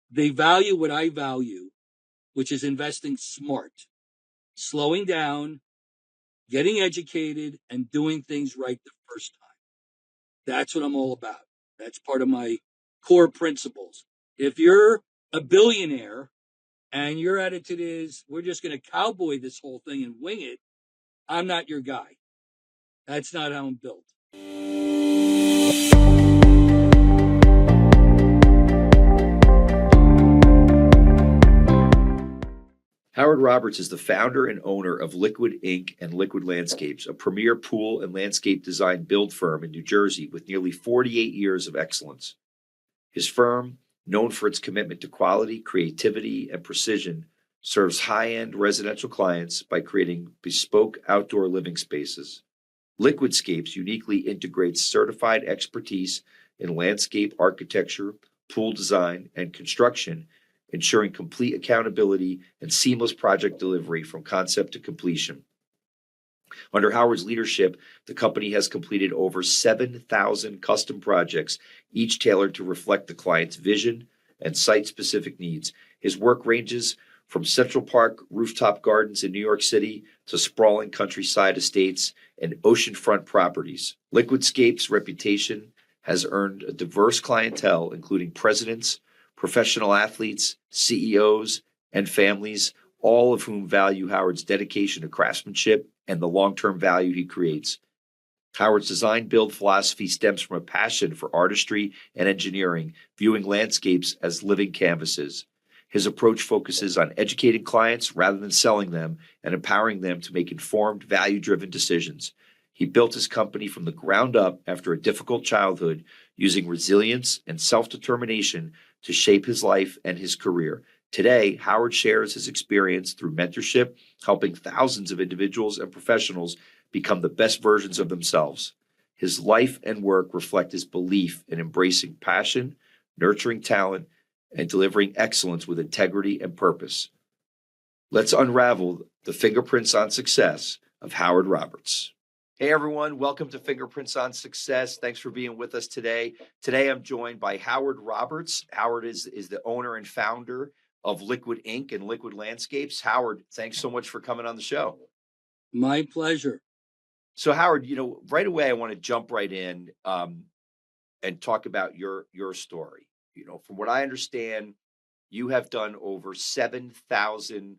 They value what I value, which is investing smart, slowing down, getting educated, and doing things right the first time. That's what I'm all about. That's part of my core principles. If you're a billionaire and your attitude is, we're just going to cowboy this whole thing and wing it, I'm not your guy. That's not how I'm built. Howard Roberts is the founder and owner of Liquid Ink and Liquid Landscapes, a premier pool and landscape design build firm in New Jersey with nearly 48 years of excellence. His firm, known for its commitment to quality, creativity, and precision, serves high-end residential clients by creating bespoke outdoor living spaces. Liquidscapes uniquely integrates certified expertise in landscape architecture, pool design, and construction, ensuring complete accountability and seamless project delivery from concept to completion. Under Howard's leadership, the company has completed over 7,000 custom projects, each tailored to reflect the client's vision and site-specific needs. His work ranges from Central Park rooftop gardens in New York City to sprawling countryside estates and oceanfront properties. Liquidscape's reputation has earned a diverse clientele, including presidents, professional athletes, CEOs, and families, all of whom value Howard's dedication to craftsmanship and the long-term value he creates. Howard's design build philosophy stems from a passion for artistry and engineering, viewing landscapes as living canvases. His approach focuses on educating clients rather than selling them and empowering them to make informed, value-driven decisions. He built his company from the ground up after a difficult childhood, using resilience and self-determination to shape his life and his career. Today, Howard shares his experience through mentorship, helping thousands of individuals and professionals become the best versions of themselves. His life and work reflect his belief in embracing passion, nurturing talent, and delivering excellence with integrity and purpose. Let's unravel the fingerprints on success of Howard Roberts. Hey everyone, welcome to Fingerprints on Success. Thanks for being with us today. Today I'm joined by Howard Roberts. Howard is the owner and founder of Liquid Ink and Liquid Landscapes. Howard, thanks so much for coming on the show. My pleasure. So Howard, right away I want to jump right in and talk about your story. From what I understand, you have done over 7,000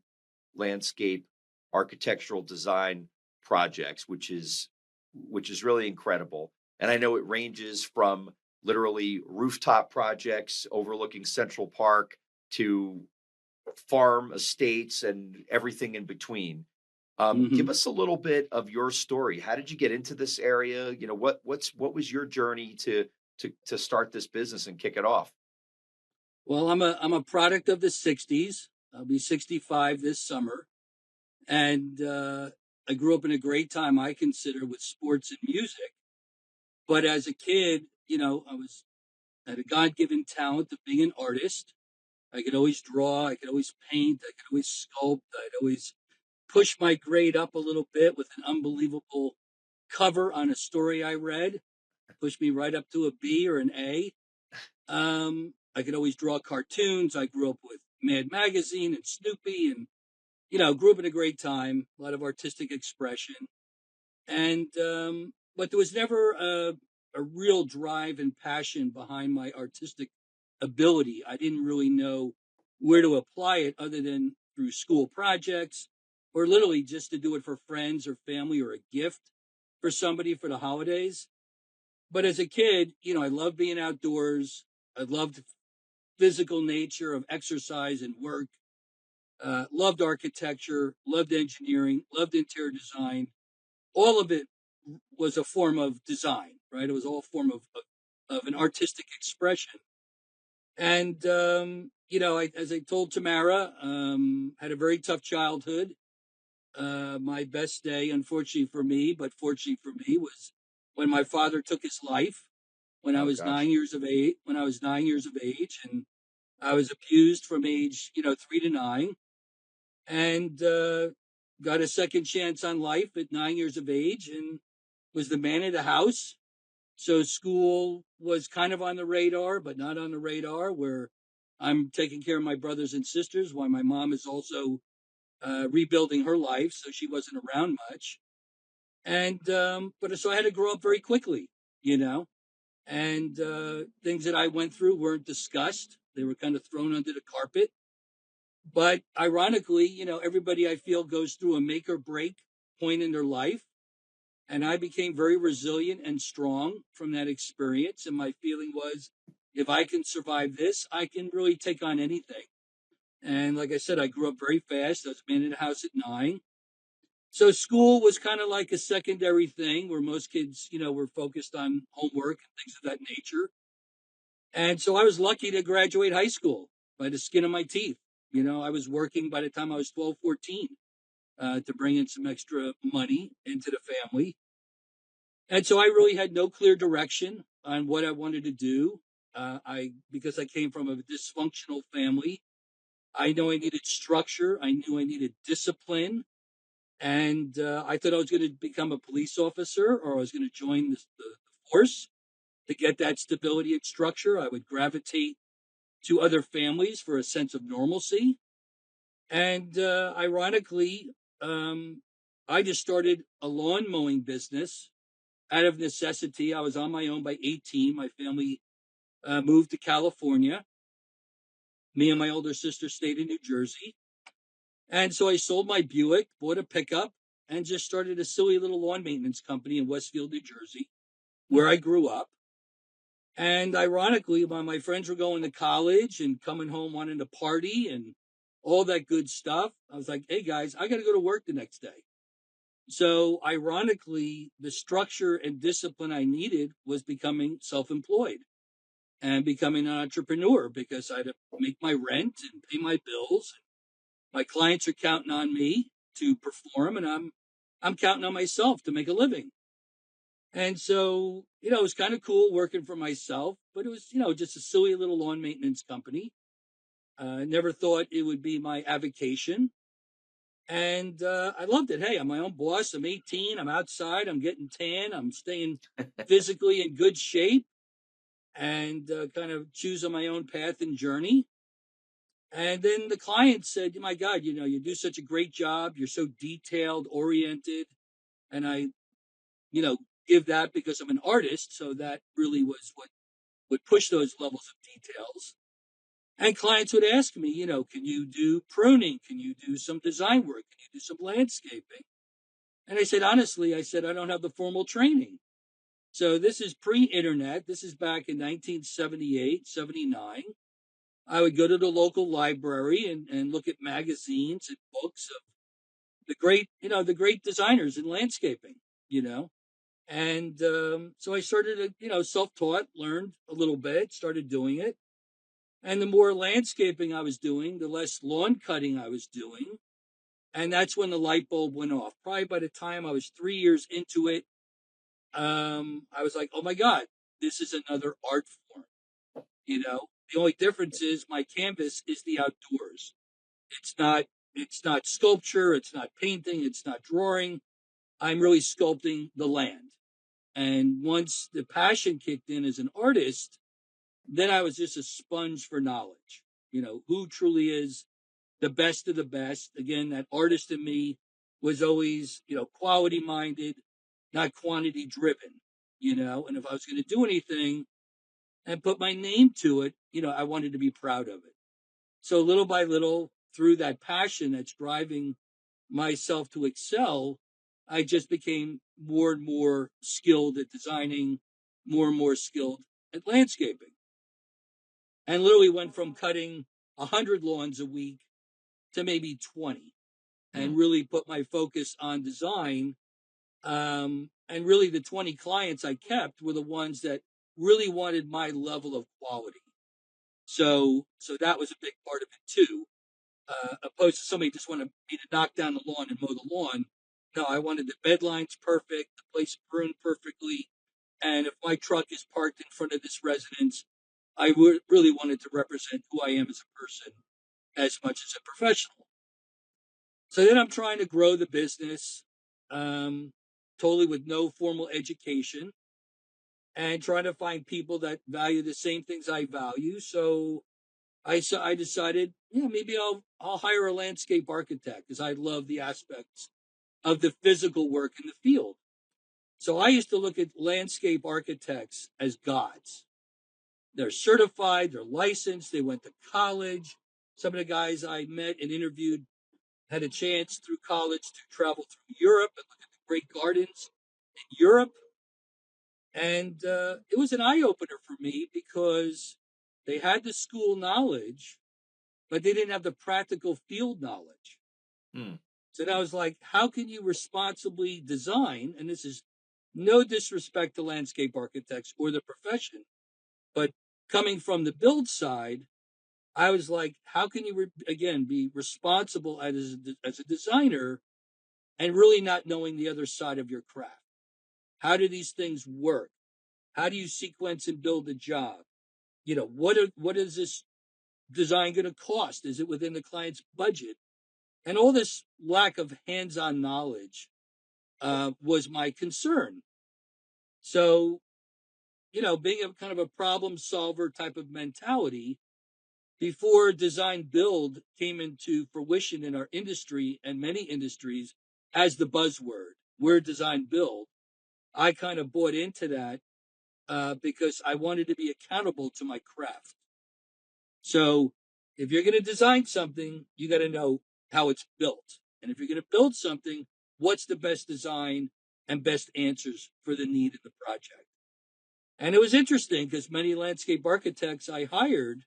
landscape architectural design projects, which is really incredible. And I know it ranges from literally rooftop projects overlooking Central Park to farm estates and everything in between. Give us a little bit of your story. How did you get into this area? What was your journey to start this business and kick it off? Well, I'm a product of the '60s. I'll be 65 this summer, and I grew up in a great time, I consider, with sports and music. But as a kid, had a God-given talent of being an artist. I could always draw. I could always paint. I could always sculpt. I'd always push my grade up a little bit with an unbelievable cover on a story I read. Pushed me right up to a B or an A. I could always draw cartoons. I grew up with Mad Magazine and Snoopy, and grew up in a great time. A lot of artistic expression, and but there was never a real drive and passion behind my artistic ability. I didn't really know where to apply it other than through school projects or literally just to do it for friends or family or a gift for somebody for the holidays. But as a kid, I loved being outdoors. I loved physical nature of exercise and work. Loved architecture, loved engineering, loved interior design. All of it was a form of design, right? It was all a form of an artistic expression. And, as I told Tamara, had a very tough childhood. My best day, unfortunately for me, but fortunately for me, was when my father took his life when I was 9 years of age. When I was 9 years of age, and I was abused from age 3 to 9, and got a second chance on life at 9 years of age, and was the man of the house. So school was kind of on the radar, but not on the radar. Where I'm taking care of my brothers and sisters while my mom is also rebuilding her life, so she wasn't around much. And but so I had to grow up very quickly, you know. And things that I went through weren't discussed; they were kind of thrown under the carpet. But ironically, everybody I feel goes through a make or break point in their life. And I became very resilient and strong from that experience. And my feeling was, if I can survive this, I can really take on anything. And like I said, I grew up very fast. I was man in the house at 9. So school was kind of like a secondary thing where most kids, were focused on homework and things of that nature. And so I was lucky to graduate high school by the skin of my teeth. I was working by the time I was 12, 14 to bring in some extra money into the family. And so I really had no clear direction on what I wanted to do. Because I came from a dysfunctional family, I know I needed structure. I knew I needed discipline. And I thought I was going to become a police officer or I was going to join the force to get that stability and structure. I would gravitate to other families for a sense of normalcy. And ironically, um, I just started a lawn mowing business out of necessity. I was on my own by 18. My family moved to California. Me and my older sister stayed in New Jersey. And so I sold my Buick, bought a pickup, and just started a silly little lawn maintenance company in Westfield, New Jersey, where I grew up. And ironically, while my friends were going to college and coming home wanting to party and all that good stuff, I was like, hey guys, I got to go to work the next day. So ironically, the structure and discipline I needed was becoming self employed and becoming an entrepreneur because I had to make my rent and pay my bills. My clients are counting on me to perform, and I'm counting on myself to make a living. And so, it was kind of cool working for myself, but it was, just a silly little lawn maintenance company. I never thought it would be my avocation. And I loved it. Hey, I'm my own boss. I'm 18. I'm outside. I'm getting tan. I'm staying physically in good shape and kind of choosing my own path and journey. And then the client said, my God, you do such a great job. You're so detailed oriented. And I, you know, give that because I'm an artist. So that really was what would push those levels of details. And clients would ask me, can you do pruning? Can you do some design work? Can you do some landscaping? And I said, honestly, I don't have the formal training. So this is pre-internet. This is back in 1978, 79. I would go to the local library and look at magazines and books of the great designers in landscaping, you know. And so I started to, self-taught, learned a little bit, started doing it. And the more landscaping I was doing, the less lawn cutting I was doing. And that's when the light bulb went off. Probably by the time I was 3 years into it, I was like, oh my God, this is another art form. The only difference is my canvas is the outdoors. It's not, it's not sculpture. It's not painting. It's not drawing. I'm really sculpting the land. And once the passion kicked in as an artist, then I was just a sponge for knowledge. Who truly is the best of the best. Again, that artist in me was always, quality minded, not quantity driven, and if I was going to do anything and put my name to it, I wanted to be proud of it. So little by little, through that passion that's driving myself to excel, I just became more and more skilled at designing, more and more skilled at landscaping, and literally went from cutting 100 lawns a week to maybe 20 and Mm. really put my focus on design. And really, the 20 clients I kept were the ones that really wanted my level of quality. So that was a big part of it too. Opposed to somebody just wanted me to knock down the lawn and mow the lawn. No, I wanted the bed lines perfect, the place pruned perfectly, and if my truck is parked in front of this residence, I really wanted to represent who I am as a person as much as a professional. So then I'm trying to grow the business, um, totally with no formal education, and trying to find people that value the same things I value. So I decided, yeah, maybe I'll hire a landscape architect because I love the aspects of the physical work in the field. So I used to look at landscape architects as gods. They're certified, they're licensed, they went to college. Some of the guys I met and interviewed had a chance through college to travel through Europe and look at the great gardens in Europe. And it was an eye opener for me because they had the school knowledge, but they didn't have the practical field knowledge. Hmm. So then I was like, how can you responsibly design? And this is no disrespect to landscape architects or the profession, but coming from the build side, I was like, how can you, again, be responsible as a designer and really not knowing the other side of your craft? How do these things work? How do you sequence and build a job? What is this design going to cost? Is it within the client's budget? And all this lack of hands-on knowledge was my concern. So, being a kind of a problem solver type of mentality, before design build came into fruition in our industry and many industries as the buzzword, we're design build, I kind of bought into that because I wanted to be accountable to my craft. So if you're going to design something, you got to know how it's built. And if you're going to build something, what's the best design and best answers for the need of the project? And it was interesting because many landscape architects I hired,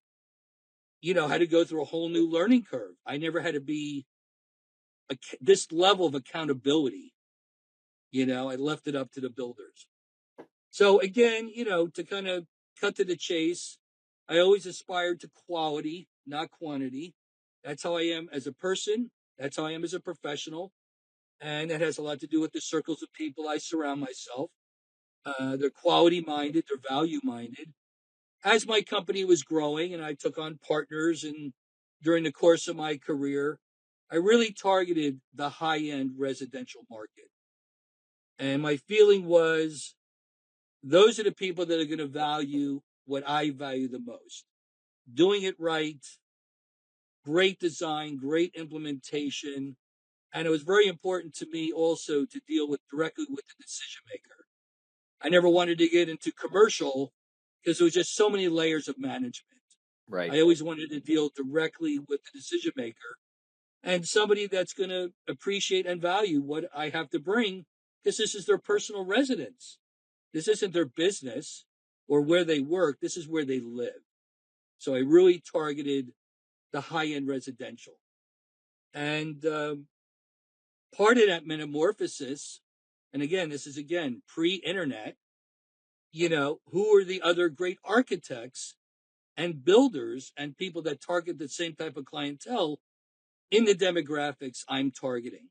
had to go through a whole new learning curve. I never had to be this level of accountability. I left it up to the builders. So again, to kind of cut to the chase, I always aspired to quality, not quantity. That's how I am as a person. That's how I am as a professional. And that has a lot to do with the circles of people I surround myself. They're quality minded, they're value minded. As my company was growing and I took on partners and during the course of my career, I really targeted the high end residential market. And my feeling was those are the people that are going to value what I value the most. Doing it right, great design, great implementation. And it was very important to me also to deal with directly with the decision maker. I never wanted to get into commercial because there was just so many layers of management. Right. I always wanted to deal directly with the decision maker and somebody that's going to appreciate and value what I have to bring because this is their personal residence. This isn't their business or where they work. This is where they live. So I really targeted the high end residential. And part of that metamorphosis, and again, this is again pre internet, who are the other great architects and builders and people that target the same type of clientele in the demographics I'm targeting.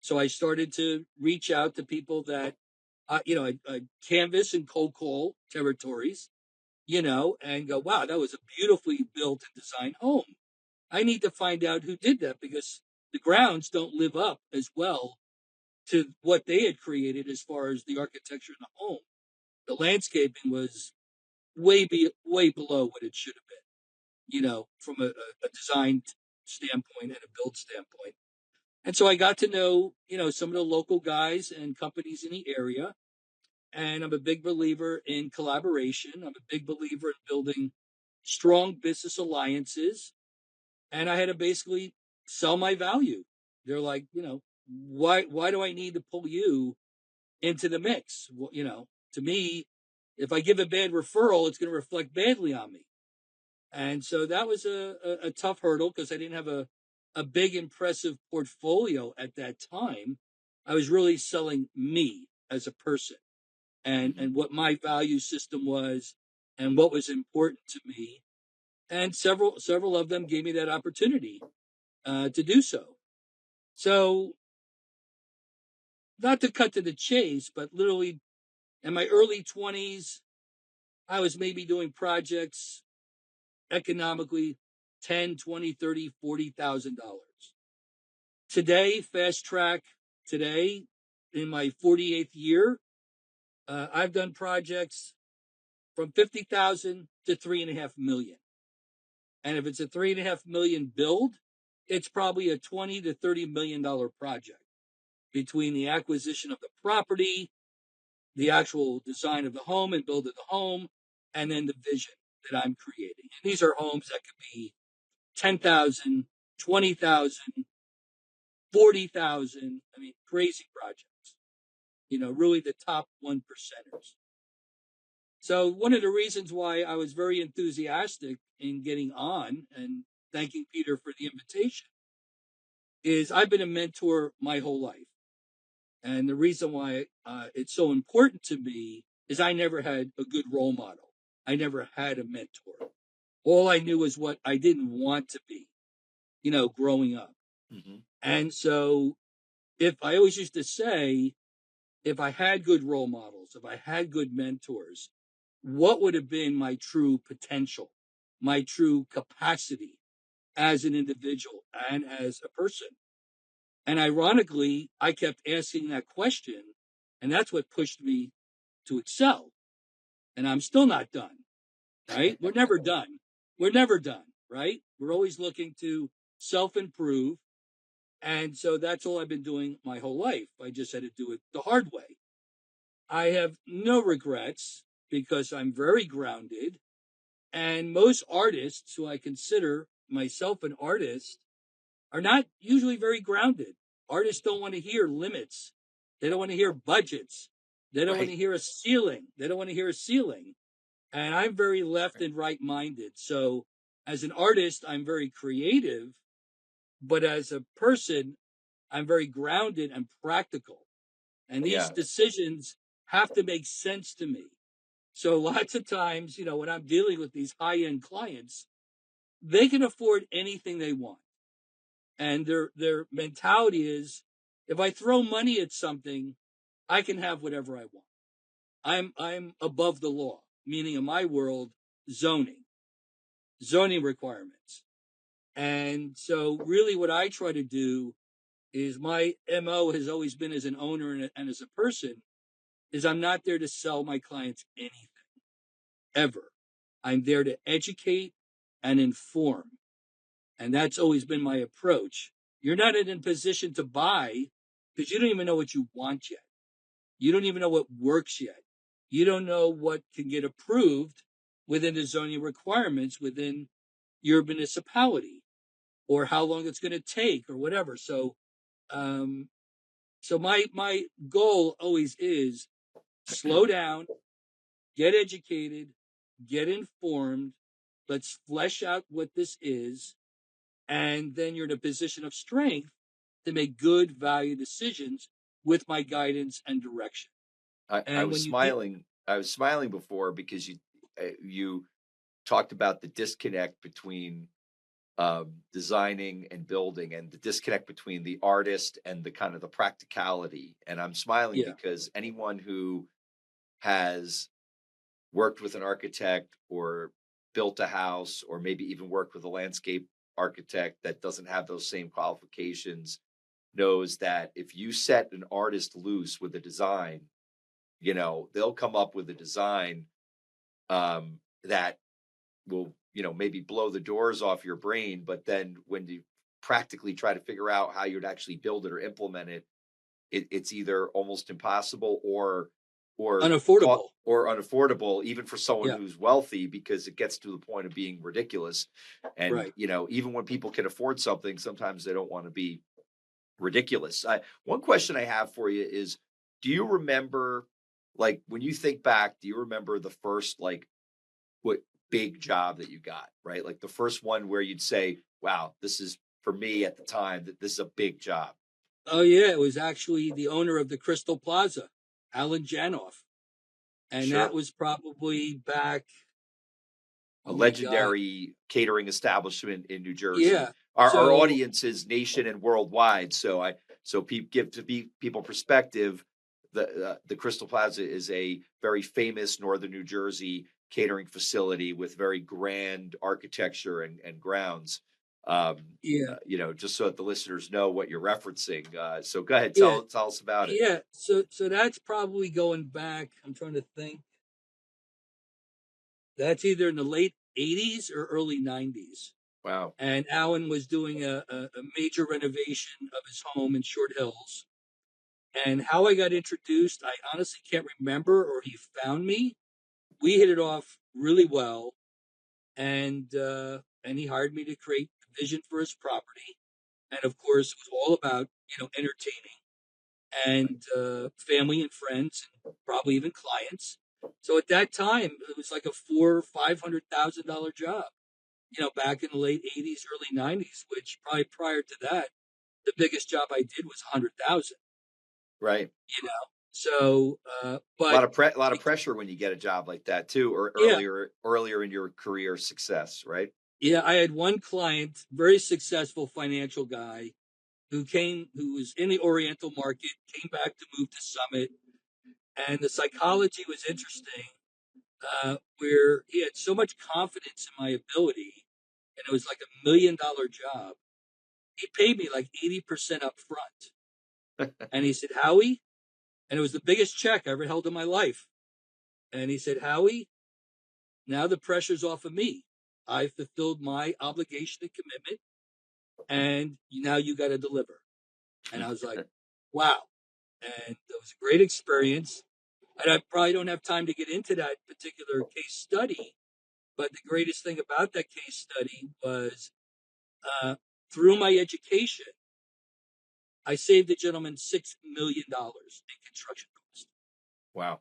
So I started to reach out to people that, I canvas and cold call territories, and go, wow, that was a beautifully built and designed home. I need to find out who did that because the grounds don't live up as well to what they had created as far as the architecture in the home. The landscaping was way below what it should have been, from a design standpoint and a build standpoint. And so I got to know, some of the local guys and companies in the area. And I'm a big believer in collaboration. I'm a big believer in building strong business alliances. And I had to basically sell my value. They're like, why do I need to pull you into the mix? Well, to me, if I give a bad referral, it's going to reflect badly on me. And so that was a tough hurdle because I didn't have a big, impressive portfolio at that time. I was really selling me as a person Mm-hmm. and what my value system was and what was important to me. And several of them gave me that opportunity to do so. So, not to cut to the chase, but literally in my early 20s, I was maybe doing projects economically 10, 20, 30, $40,000. Today, fast track today, in my 48th year, I've done projects from 50,000 to 3.5 million. And if it's a 3.5 million build, it's probably a 20 to $30 million project between the acquisition of the property, the actual design of the home and build of the home, and then the vision that I'm creating. And these are homes that could be 10,000, 20,000, 40,000. I mean, crazy projects, really the top 1%ers. So one of the reasons why I was very enthusiastic in getting on and thanking Peter for the invitation is I've been a mentor my whole life. And the reason why it's so important to me is I never had a good role model. I never had a mentor. All I knew is what I didn't want to be, growing up. Mm-hmm. And so if I always used to say, if I had good role models, if I had good mentors, what would have been my true potential, my true capacity as an individual and as a person? And ironically, I kept asking that question, and that's what pushed me to excel. And I'm still not done, right? We're never done. We're never done, right? We're always looking to self improve. And so that's all I've been doing my whole life. I just had to do it the hard way. I have no regrets because I'm very grounded. And most artists who I consider myself an artist are not usually very grounded. Artists don't want to hear limits. They don't want to hear budgets. They don't want Right. to hear a ceiling. They don't want to hear a ceiling. And I'm very left and right minded. So as an artist, I'm very creative, but as a person, I'm very grounded and practical. And these Yeah. decisions have to make sense to me. So lots of times, when I'm dealing with these high end clients, they can afford anything they want. And their mentality is, if I throw money at something, I can have whatever I want. I'm above the law, meaning in my world, zoning requirements. And so really what I try to do is my MO has always been as an owner and as a person is I'm not there to sell my clients anything ever. I'm there to educate and inform. And that's always been my approach. You're not in a position to buy because you don't even know what you want yet. You don't even know what works yet. You don't know what can get approved within the zoning requirements within your municipality or how long it's going to take or whatever. Um, so my goal always is slow down, get educated, get informed. Let's flesh out what this is. And then you're in a position of strength to make good value decisions with my guidance and direction. I And was when you do, smiling. I was smiling before because you talked about the disconnect between designing and building, and the disconnect between the artist and the kind of the practicality. And I'm smiling yeah, because anyone who has worked with an architect or built a house or maybe even worked with a landscape architect that doesn't have those same qualifications knows that if you set an artist loose with a design, they'll come up with a design that will, maybe blow the doors off your brain. But then when you practically try to figure out how you'd actually build it or implement it, it's either almost impossible or unaffordable. or unaffordable, even for someone Yeah, who's wealthy, because it gets to the point of being ridiculous. And right. even when people can afford something, sometimes they don't want to be ridiculous. One question I have for you is, do you remember, like, when you think back, do you remember the first, like, what big job that you got, right? Like the first one where you'd say, wow, this is, for me at the time, that this is a big job. Oh yeah, it was actually the owner of the Crystal Plaza, Alan Janoff, and that Sure. was probably back. A Oh my God, legendary catering establishment in New Jersey. yeah. Our So audience is nation and worldwide, so give to be people perspective. The Crystal Plaza is a very famous northern New Jersey catering facility with very grand architecture and grounds. Um, yeah, just so that the listeners know what you're referencing. So go ahead, yeah, tell us about it. yeah. So that's probably going back. I'm trying to think. That's either in the late '80s or early '90s. Wow. and Alan was doing a major renovation of his home in Short Hills. And how I got introduced, I honestly can't remember, or he found me. We hit it off really well, and he hired me to create the vision for his property. And of course, it was all about entertaining and family and friends, and probably even clients. So at that time, it was like a $400,000 or $500,000 job. Back in the late '80s, early '90s, which probably prior to that, the biggest job I did was 100,000. Right. You know, so A but lot of pressure when you get a job like that too, or yeah, earlier in your career success, right? yeah. I had one client, very successful financial guy, who was in the Oriental market, came back to move to Summit, and the psychology was interesting. Where he had so much confidence in my ability, and it was like $1 million job. He paid me like 80% up front. And he said, Howie, and it was the biggest check I ever held in my life. And he said, Howie, now the pressure's off of me. I fulfilled my obligation and commitment, and now you got to deliver. And I was like, wow. And it was a great experience. And I probably don't have time to get into that particular case study, but the greatest thing about that case study was uh, through my education, I saved the gentleman $6 million in construction costs. Wow.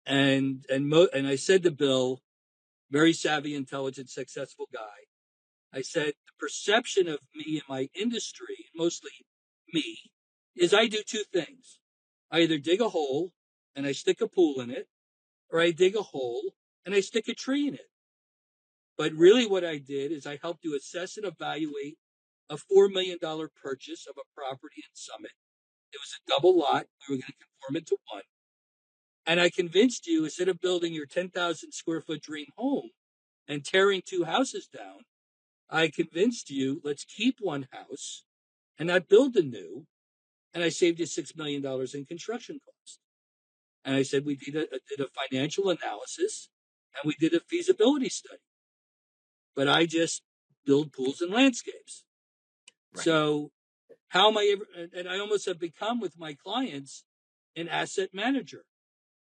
And I said to Bill, very savvy, intelligent, successful guy, I said the perception of me in my industry, mostly me, is I do two things. I either dig a hole and I stick a pool in it, or I dig a hole and I stick a tree in it. But really, what I did is I helped to assess and evaluate a $4 million purchase of a property in Summit. It was a double lot. We were going to conform it to one. And I convinced you, instead of building your 10,000 square foot dream home and tearing two houses down, I convinced you, let's keep one house and not build a new. And I saved you $6 million in construction costs. And I said, we did a financial analysis and we did a feasibility study. But I just build pools and landscapes. Right. So how am I ever, and I almost have become with my clients an asset manager,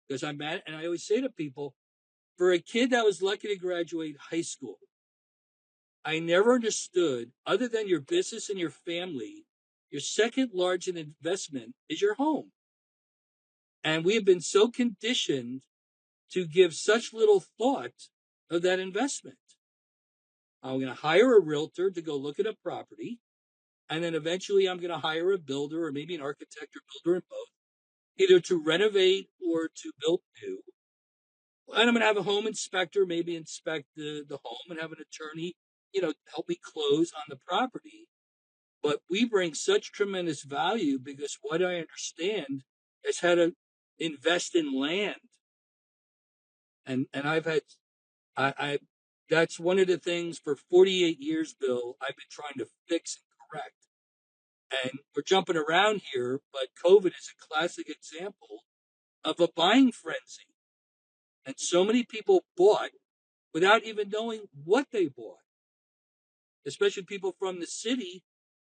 because and I always say to people, for a kid that was lucky to graduate high school, I never understood, other than your business and your family, your second largest investment is your home. And we have been so conditioned to give such little thought of that investment. I'm going to hire a realtor to go look at a property. And then eventually I'm going to hire a builder, or maybe an architect or builder in both, either to renovate or to build new. And I'm going to have a home inspector maybe inspect the home, and have an attorney, help me close on the property. But we bring such tremendous value because what I understand is how to invest in land. And I've had, I that's one of the things for 48 years, Bill, I've been trying to fix and correct. And we're jumping around here, but COVID is a classic example of a buying frenzy. And so many people bought without even knowing what they bought, especially people from the city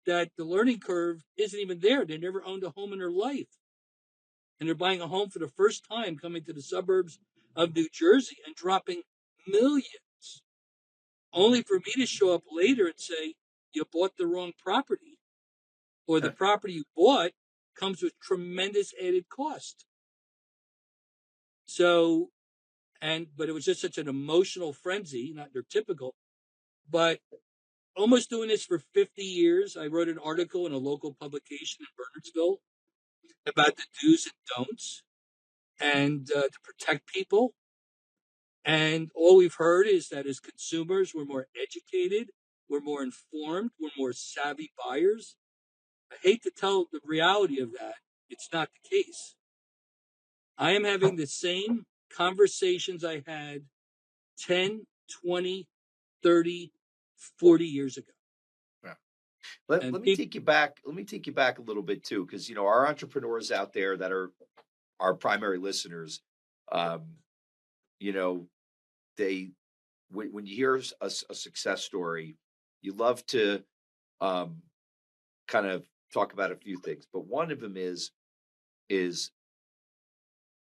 that the learning curve isn't even there. They never owned a home in their life. And they're buying a home for the first time, coming to the suburbs of New Jersey and dropping millions, only for me to show up later and say, you bought the wrong property, or the property you bought comes with tremendous added cost. So, but it was just such an emotional frenzy, not their typical, but almost doing this for 50 years. I wrote an article in a local publication in Bernardsville about the do's and don'ts, and to protect people. And all we've heard is that as consumers, we're more educated, we're more informed, we're more savvy buyers. I hate to tell the reality of that. It's not the case. I am having the same conversations I had 10, 20, 30, 40 years ago. Yeah. And Let me take you back. Let me take you back a little bit too, because our entrepreneurs out there that are our primary listeners, um, you know, they when you hear a success story, you love to kind of talk about a few things, but one of them is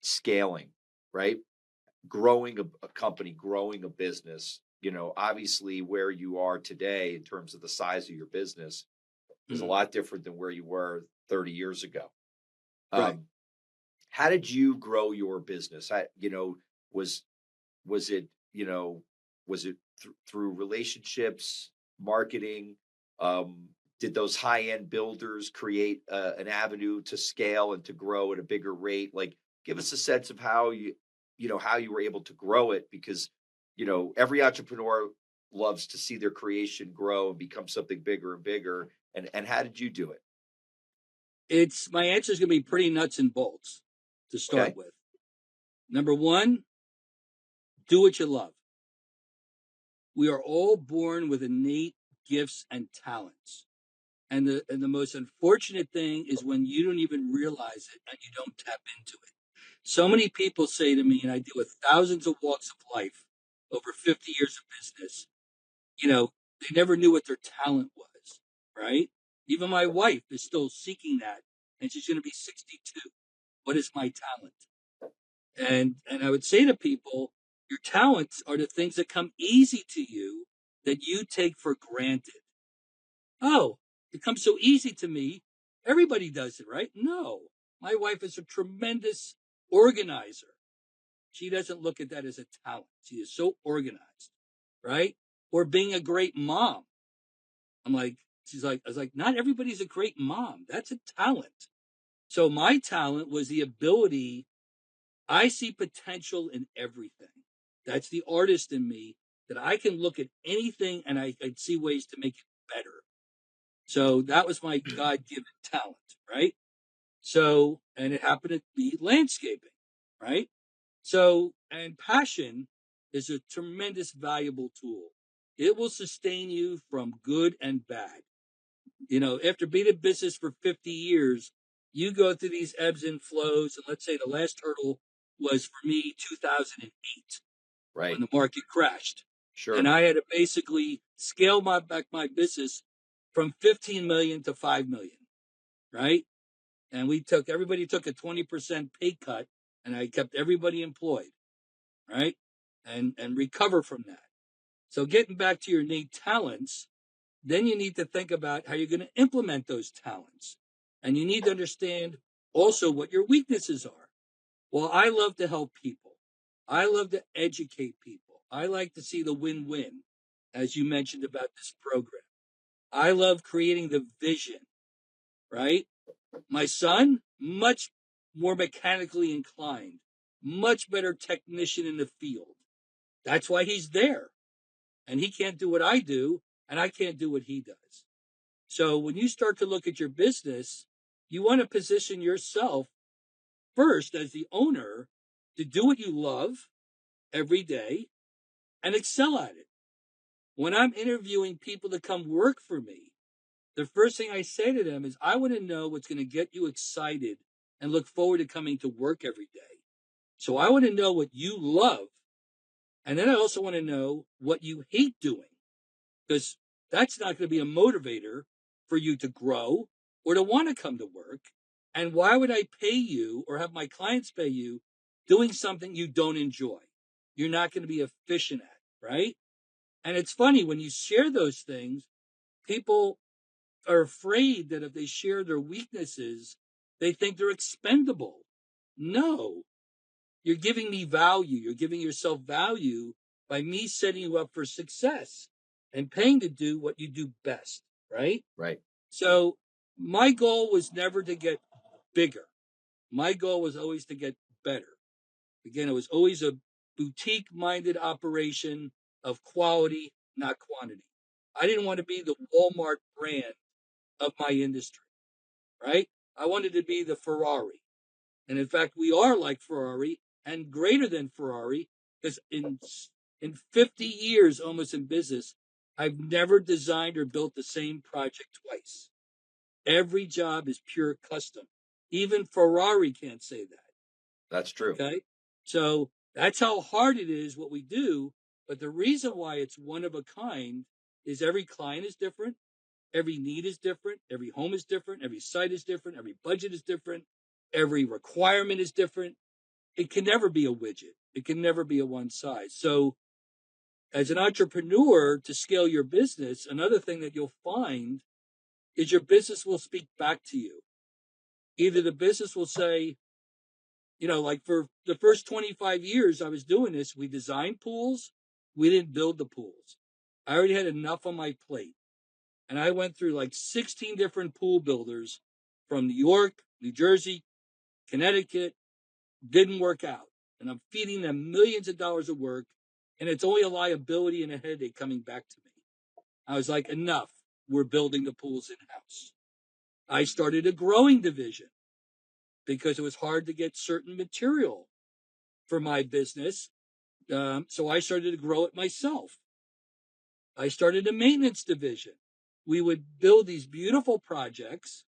scaling, right? Growing a company, growing a business. Obviously, where you are today in terms of the size of your business is a Mhm. lot different than where you were 30 years ago. Right. Um, how did you grow your business? Was was it was it through relationships, marketing? Um, did those high end builders create an avenue to scale and to grow at a bigger rate? Like, give us a sense of how how you were able to grow it, because every entrepreneur loves to see their creation grow and become something bigger and bigger. And how did you do it? It's my answer is going to be pretty nuts and bolts to start Okay. with. Number one, do what you love. We are all born with innate gifts and talents. And the most unfortunate thing is when you don't even realize it and you don't tap into it. So many people say to me, and I deal with thousands of walks of life over 50 years of business, they never knew what their talent was, right? Even my wife is still seeking that, and she's going to be 62. What is my talent? And I would say to people, your talents are the things that come easy to you that you take for granted. Oh, it comes so easy to me. Everybody does it, right? No. My wife is a tremendous organizer. She doesn't look at that as a talent. She is so organized, right? Or being a great mom. I was like, not everybody's a great mom. That's a talent. So my talent was the ability. I see potential in everything. That's the artist in me, that I can look at anything and I'd see ways to make it better. So that was my God given talent, right? So, and it happened to be landscaping, right? So, and passion is a tremendous valuable tool. It will sustain you from good and bad. After being in business for 50 years, you go through these ebbs and flows. And let's say the last hurdle was for me 2008 when Right. the market crashed. And Sure. I had to basically scale back my business from 15 million to 5 million, right? And everybody took a 20% pay cut, and I kept everybody employed, right? And recover from that. So getting back to your innate talents, then you need to think about how you're going to implement those talents. And you need to understand also what your weaknesses are. Well, I love to help people. I love to educate people. I like to see the win-win, as you mentioned about this program. I love creating the vision, right? My son, much more mechanically inclined, much better technician in the field. That's why he's there. And he can't do what I do, and I can't do what he does. So when you start to look at your business, you want to position yourself first as the owner to do what you love every day and excel at it. When I'm interviewing people to come work for me, the first thing I say to them is, I want to know what's going to get you excited and look forward to coming to work every day. So I want to know what you love. And then I also want to know what you hate doing, because that's not going to be a motivator for you to grow or to want to come to work. And why would I pay you or have my clients pay you doing something you don't enjoy? You're not going to be efficient at, right? And it's funny when you share those things, people are afraid that if they share their weaknesses, they think they're expendable. No, you're giving me value. You're giving yourself value by me setting you up for success and paying to do what you do best, right? Right. So my goal was never to get bigger. My goal was always to get better. Again, it was always a boutique minded operation of quality, not quantity. I didn't want to be the Walmart brand of my industry, right? I wanted to be the Ferrari. And in fact, we are like Ferrari and greater than Ferrari, because in 50 years almost in business, I've never designed or built the same project twice. Every job is pure custom. Even Ferrari can't say that. That's true. Okay. So that's how hard it is what we do. But the reason why it's one of a kind is every client is different. Every need is different. Every home is different. Every site is different. Every budget is different. Every requirement is different. It can never be a widget. It can never be a one size. So as an entrepreneur, to scale your business, another thing that you'll find is your business will speak back to you. Either the business will say, like for the first 25 years I was doing this, we designed pools, we didn't build the pools. I already had enough on my plate. And I went through like 16 different pool builders from New York, New Jersey, Connecticut, didn't work out. And I'm feeding them millions of dollars of work, and it's only a liability and a headache coming back to me. I was like, enough. We're building the pools in house. I started a growing division because it was hard to get certain material for my business. So I started to grow it myself. I started a maintenance division. We would build these beautiful projects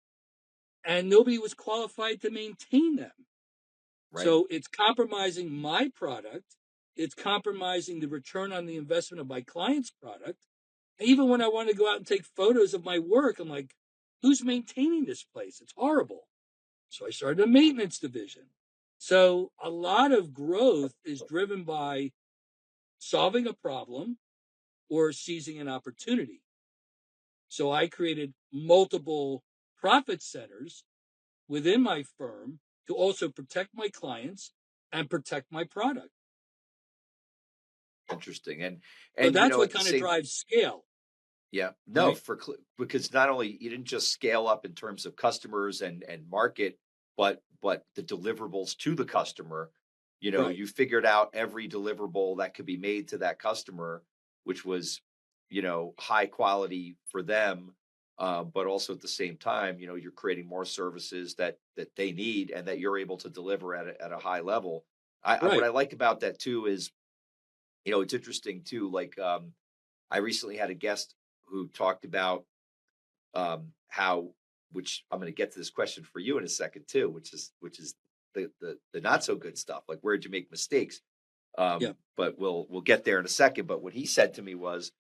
and nobody was qualified to maintain them. Right. So it's compromising my product. It's compromising the return on the investment of my client's product. And even when I want to go out and take photos of my work, I'm like, who's maintaining this place? It's horrible. So I started a maintenance division. So a lot of growth is driven by solving a problem or seizing an opportunity. So I created multiple profit centers within my firm to also protect my clients and protect my product. Interesting. So And that's what at the kind of same, drives scale, yeah, no, right? because not only you didn't just scale up in terms of customers and market, but the deliverables to the customer. Right, You figured out every deliverable that could be made to that customer, which was, high quality for them, but also at the same time, you're creating more services that they need and that you're able to deliver at a high level. What I right. like about that too is, it's interesting too. Like, I recently had a guest who talked about how, which I'm going to get to this question for you in a second too, which is the not so good stuff. Like, where'd you make mistakes? Yeah. But we'll get there in a second. But what he said to me was,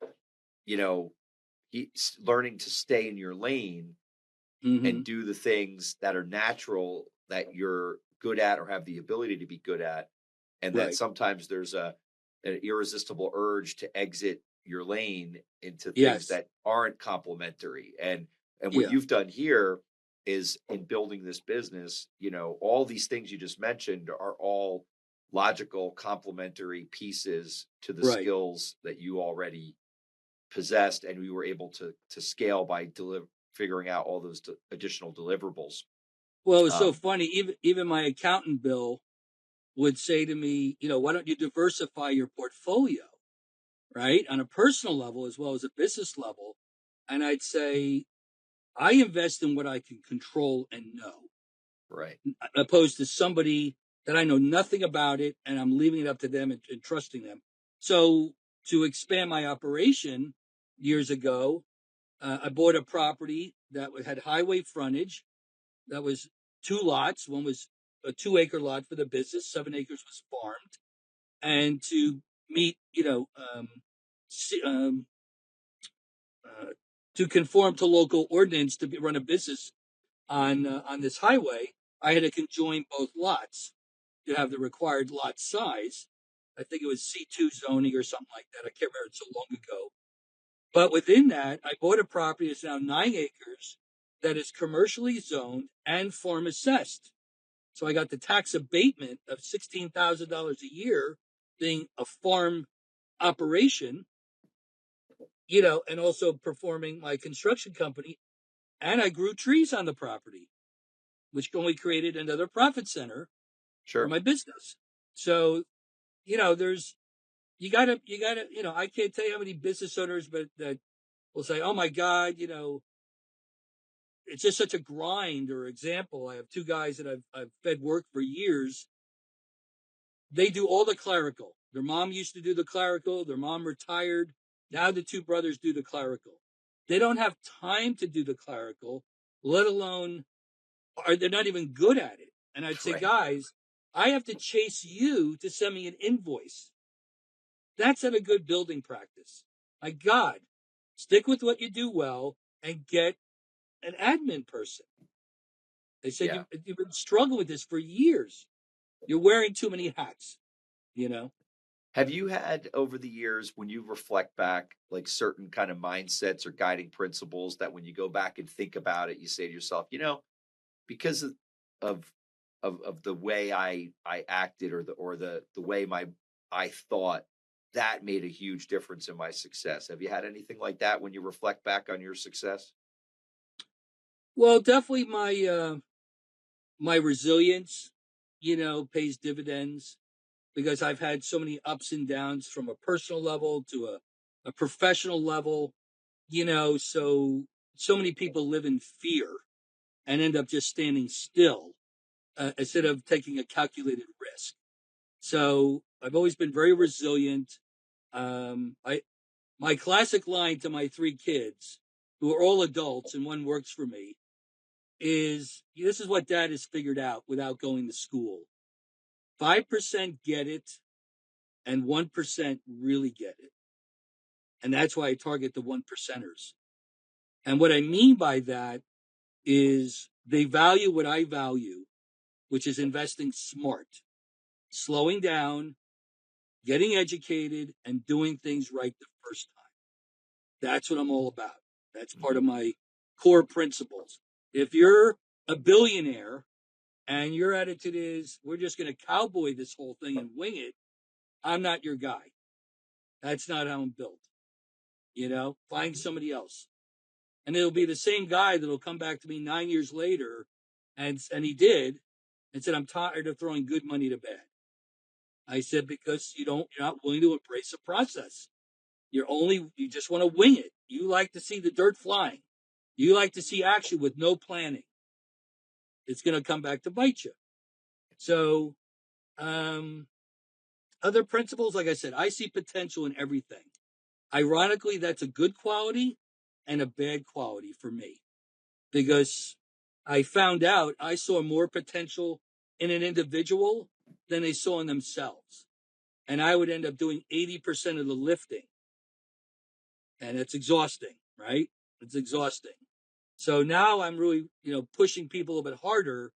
you know, he's learning to stay in your lane Hmm. and do the things that are natural that you're good at or have the ability to be good at, and that Right. sometimes there's an irresistible urge to exit your lane into things Yes. that aren't complementary. And what Yeah. you've done here is, in building this business, all these things you just mentioned are all logical complementary pieces to the Right. skills that you already possessed, and we were able to scale by figuring out all those additional deliverables. Well, it was so um, funny. Even my accountant Bill would say to me, why don't you diversify your portfolio, right? On a personal level as well as a business level. And I'd say, I invest in what I can control and know, right. opposed to somebody that I know nothing about it and I'm leaving it up to them and trusting them. So to expand my operation years ago, I bought a property that had highway frontage. That was two lots. One was a 2 acre lot for the business. 7 acres was farmed. And to meet, um, uh, to conform to local ordinance to run a business on this highway, I had to conjoin both lots to have the required lot size. I think it was C2 zoning or something like that. I can't remember, it's so long ago. But within that, I bought a property that's now 9 acres that is commercially zoned and farm assessed. So I got the tax abatement of $16,000 a year being a farm operation, and also performing my construction company. And I grew trees on the property, which only created another profit center for Sure. my business. So, there's, you gotta, I can't tell you how many business owners, but that will say, oh my God, it's just such a grind. Or example, I have two guys that I've fed work for years. They do all the clerical. Their mom used to do the clerical. Their mom retired. Now the two brothers do the clerical. They don't have time to do the clerical, let alone, or they're not even good at it. And I'd say, Right. guys, I have to chase you to send me an invoice. That's not a good building practice. My God. Stick with what you do well and get an admin person. They said Yeah. you've been struggling with this for years. You're wearing too many hats, you know? Have you had over the years, when you reflect back, like certain kind of mindsets or guiding principles that when you go back and think about it, you say to yourself, because of of the way I acted, or the way I thought, that made a huge difference in my success. Have you had anything like that when you reflect back on your success? Well, definitely my resilience, pays dividends because I've had so many ups and downs from a personal level to a professional level, so many people live in fear and end up just standing still instead of taking a calculated risk. So I've always been very resilient. I My classic line to my three kids, who are all adults and one works for me, is this is what dad has figured out without going to school. 5% get it and 1% really get it. And that's why I target the one percenters. And what I mean by that is they value what I value, which is investing smart, slowing down, getting educated, and doing things right the first time. That's what I'm all about. That's part Hmm. of my core principles. If you're a billionaire and your attitude is, we're just going to cowboy this whole thing and wing it, I'm not your guy. That's not how I'm built. Find somebody else. And it'll be the same guy that'll come back to me 9 years later, and he did, and said, I'm tired of throwing good money to bad. I said, because you're not willing to embrace the process. You just want to wing it. You like to see the dirt flying. You like to see action with no planning. It's going to come back to bite you. So, um, other principles, like I said, I see potential in everything. Ironically, that's a good quality and a bad quality for me because I found out I saw more potential in an individual than they saw in themselves. And I would end up doing 80% of the lifting. And it's exhausting, right? It's exhausting. So now I'm really, pushing people a little bit harder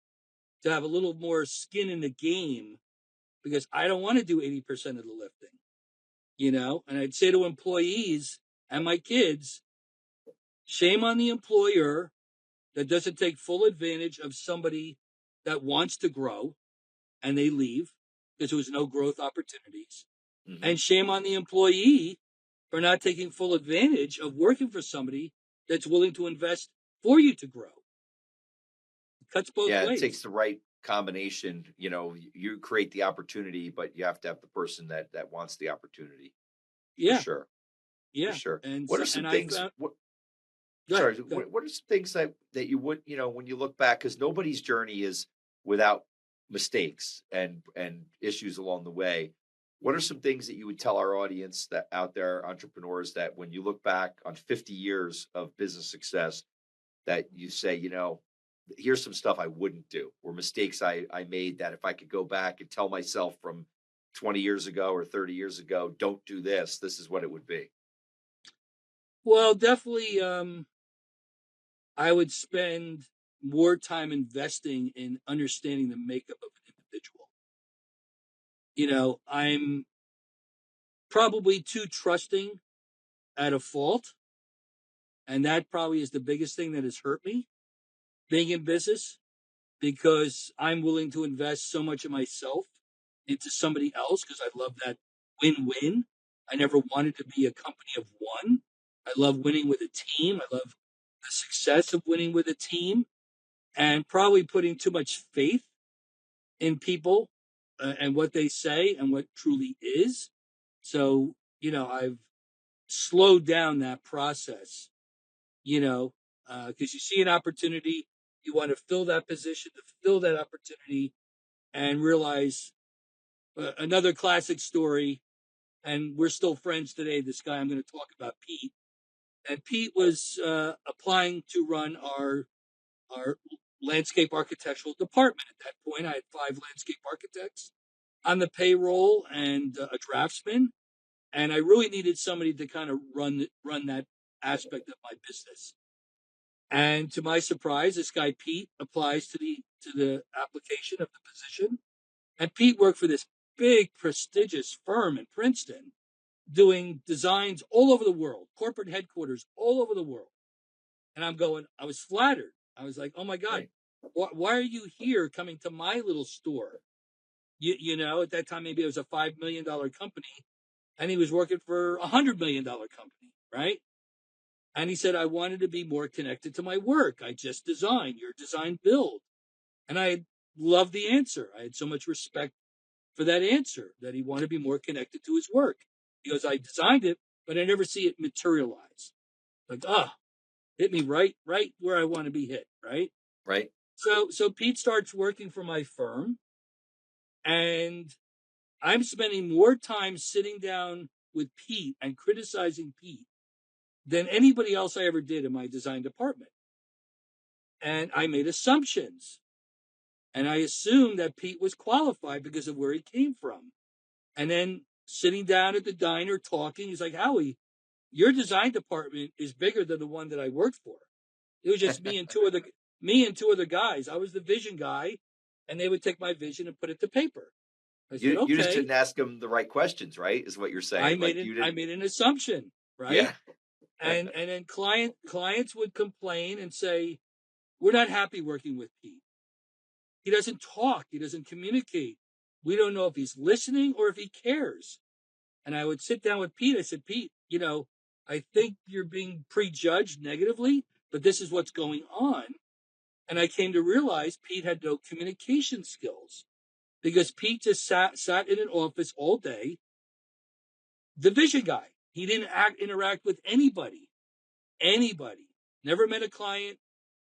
to have a little more skin in the game because I don't want to do 80% of the lifting. And I'd say to employees and my kids, shame on the employer that doesn't take full advantage of somebody that wants to grow and they leave because there was no growth opportunities. Hmm. And shame on the employee for not taking full advantage of working for somebody that's willing to invest for you to grow. It cuts both Yeah, it takes ways. the right combination. You create the opportunity, but you have to have the person that wants the opportunity, for Yeah, sure. For yeah. sure. And What so, are some and I things? found, What go ahead, Sorry, go ahead. what are some things that you would, when you look back, because nobody's journey is without mistakes and issues along the way. What are some things that you would tell our audience that out there, entrepreneurs, that when you look back on 50 years of business success, that you say, here's some stuff I wouldn't do, or mistakes I made, that if I could go back and tell myself from 20 years ago or 30 years ago, don't do this, this is what it would be. Well, definitely, I would spend more time investing in understanding the makeup of an individual. I'm probably too trusting at a fault, and that probably is the biggest thing that has hurt me being in business because I'm willing to invest so much of myself into somebody else because I love that win-win. I never wanted to be a company of one. I love winning with a team. I love the success of winning with a team and probably putting too much faith in people and what they say and what truly is. So, I've slowed down that process, because you see an opportunity, you want to fill that position, to fill that opportunity, and realize another classic story. And we're still friends today. This guy I'm going to talk about, Pete, and Pete was applying to run our landscape architectural department. At that point, I had 5 landscape architects on the payroll and a draftsman, and I really needed somebody to kind of run that aspect of my business. And to my surprise, this guy Pete applies to the application of the position. And Pete worked for this big prestigious firm in Princeton doing designs all over the world, corporate headquarters all over the world. And I was flattered. I was like, oh my God, Right. why are you here coming to my little store? At that time, maybe it was a $5 million company and he was working for $100 million company, right? And he said, I wanted to be more connected to my work. I just designed your design build. And I loved the answer. I had so much respect for that answer that he wanted to be more connected to his work. He goes, I designed it, but I never see it materialize. Like, hit me right where I want to be hit, right? Right. So Pete starts working for my firm, and I'm spending more time sitting down with Pete and criticizing Pete than anybody else I ever did in my design department. And I made assumptions. And I assumed that Pete was qualified because of where he came from. And then sitting down at the diner talking, he's like, Howie, your design department is bigger than the one that I worked for. It was just me and two other guys. I was the vision guy, and they would take my vision and put it to paper. I said, You just okay. didn't ask them the right questions, right? Is what you're saying. Like you I didn't. made an assumption, right? Yeah. And then clients would complain and say, we're not happy working with Pete. He doesn't talk. He doesn't communicate. We don't know if he's listening or if he cares. And I would sit down with Pete. I said, Pete, I think you're being prejudged negatively, but this is what's going on. And I came to realize Pete had no communication skills because Pete just sat in an office all day. The vision guy. He didn't interact with anybody. Anybody. Never met a client.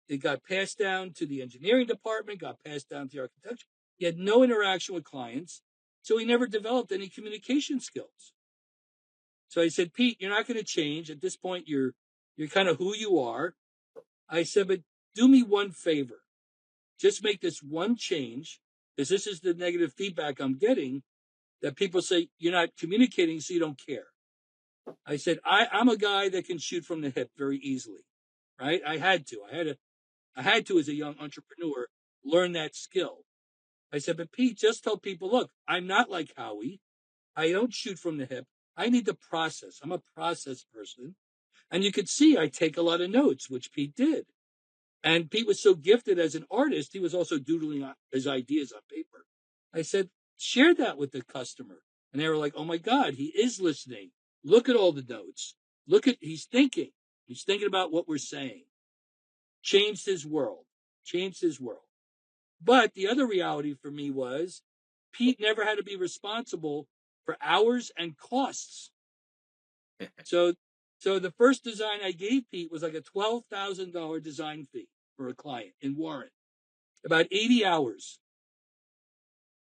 It got passed down to the engineering department, got passed down to the architecture. He had no interaction with clients, so he never developed any communication skills. So I said, Pete, you're not going to change. At this point, you're kind of who you are. I said, but do me one favor. Just make this one change, because this is the negative feedback I'm getting, that people say you're not communicating, so you don't care. I said, I'm a guy that can shoot from the hip very easily, right? I had to. I had to, as a young entrepreneur, learn that skill. I said, but Pete, just tell people, look, I'm not like Howie. I don't shoot from the hip. I need to process. I'm a process person. And you could see I take a lot of notes, which Pete did. And Pete was so gifted as an artist, he was also doodling his ideas on paper. I said, share that with the customer. And they were like, oh my God, he is listening. Look at all the notes. He's thinking. He's thinking about what we're saying. Changed his world. Changed his world. But the other reality for me was Pete never had to be responsible for hours and costs. So, so the first design I gave Pete was like a $12,000 design fee for a client in Warren, about 80 hours.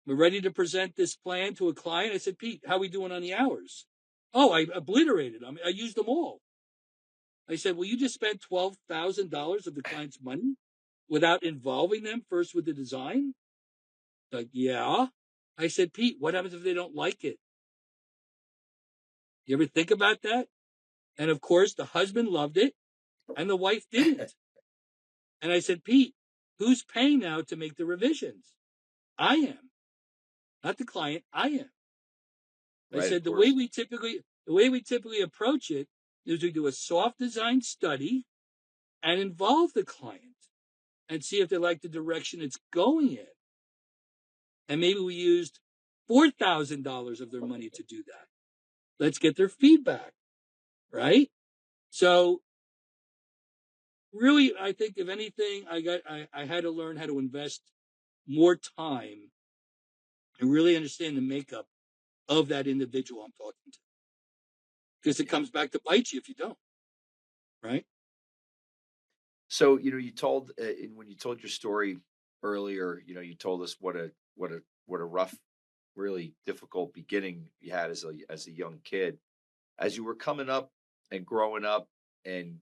We're ready to present this plan to a client. I said, Pete, how are we doing on the hours? Oh, I obliterated them. I used them all. I said, well, you just spent $12,000 of the client's money without involving them first with the design? Like, yeah. I said, Pete, what happens if they don't like it? You ever think about that? And of course, the husband loved it and the wife didn't. And I said, Pete, who's paying now to make the revisions? I am, not the client. I am. I Right. Of said, course. the way we typically approach it is we do a soft design study and involve the client and see if they like the direction it's going in. And maybe we used $4,000 of their money to do that. Let's get their feedback, right? So really, I think if anything, I had to learn how to invest more time and really understand the makeup of that individual I'm talking to, because it Yeah. comes back to bite you if you don't, right? So you told when you told your story earlier, you told us what a rough, really difficult beginning you had as a young kid. As you were coming up and growing up and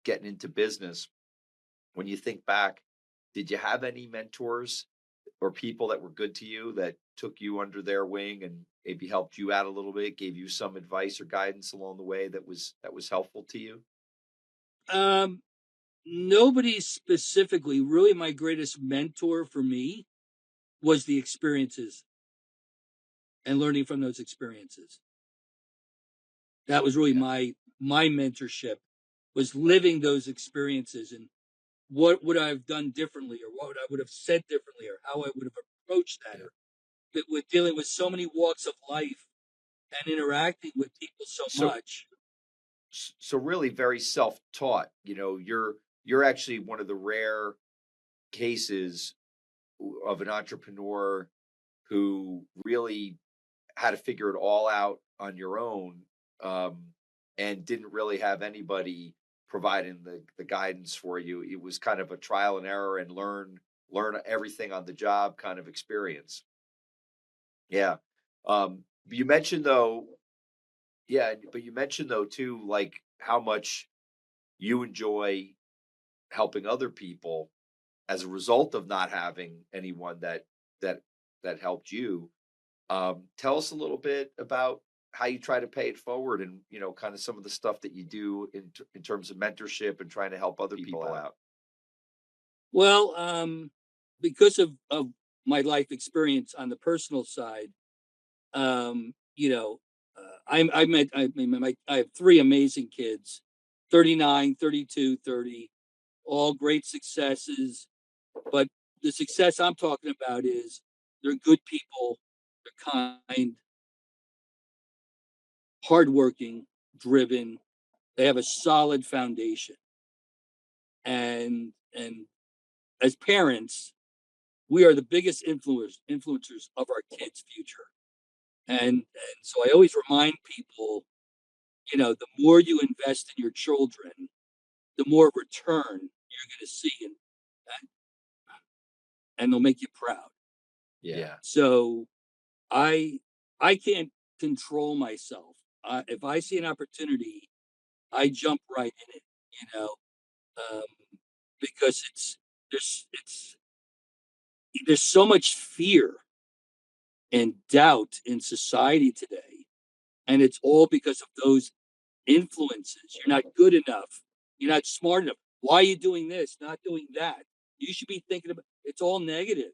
getting into business, when you think back, did you have any mentors or people that were good to you that took you under their wing and maybe helped you out a little bit, gave you some advice or guidance along the way that was helpful to you? Um, Nobody specifically. Really, my greatest mentor for me was the experiences and learning from those experiences. That was really Yeah. my mentorship, was living those experiences and what would I have done differently, or what I would have said differently, or how I would have approached that, Yeah. or with dealing with so many walks of life and interacting with people so So much. so really very self-taught. You're actually one of the rare cases of an entrepreneur who really had to figure it all out on your own, um, and didn't really have anybody providing the guidance for you. It was kind of a trial and error and learn everything on the job kind of experience. Yeah. You mentioned though, yeah, but you mentioned though too, like how much you enjoy helping other people as a result of not having anyone that that helped you. Tell us a little bit about how you try to pay it forward, and kind of some of the stuff that you do in terms of mentorship and trying to help other people out. Well, because of my life experience on the personal side, you know, I have three amazing kids, 39, 32, 30, all great successes. But the success I'm talking about is they're good people, they're kind, hardworking, driven. They have a solid foundation. And as parents, we are the biggest influencers of our kids' future. And so I always remind people, the more you invest in your children, the more return you're going to see, and they'll make you proud. Yeah. So I I can't control myself. If I see an opportunity, I jump right in it. You know, um, because it's there's so much fear and doubt in society today, and it's all because of those influences. You're not good enough. You're not smart enough. Why are you doing this? Not doing that. You should be thinking about. It's all negative.